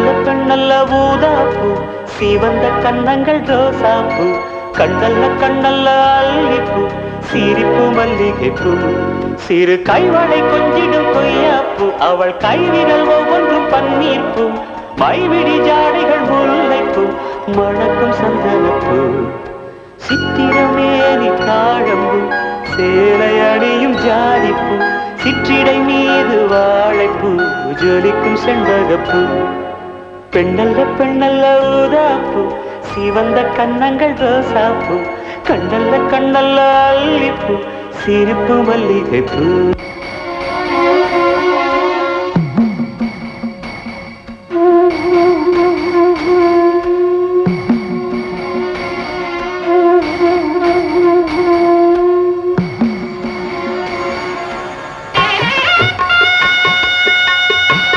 பெண்ணல்ல பெண்ணல்ல ஊதாப்பூ சீவந்த கன்னங்கள் ரோசாப்பூ கண்ணல்ல கண்ணல்ல அல்லிப்பூ சிரிப்பு மல்லிகைப்பூ சிறு கைவளை கொஞ்சிடும் கொய்யாப்பூ அவள் கைவிரல் ஒவ்வொன்றும் பன்னீர்ப்பூ மைவிடி ஜாடைகள் முல்லைப்பூ மணக்கும் சந்தனப்பூ சித்திரமேனி தாழம்பூ சேலை அணியும் ஜாதிப்பூ சிற்றிடை மீது வாழைப்பூ ஜொலிக்கும் செண்பகப்பூ பெண்ணல்ல பெண்ணல்ல ஊதாப்பூ சிவந்த கன்னங்கள் ரோசாப்பூ கண்ணல்ல கண்ணல்ல அல்லிப்பூ சிரிப்பு மல்லிகைப்பூ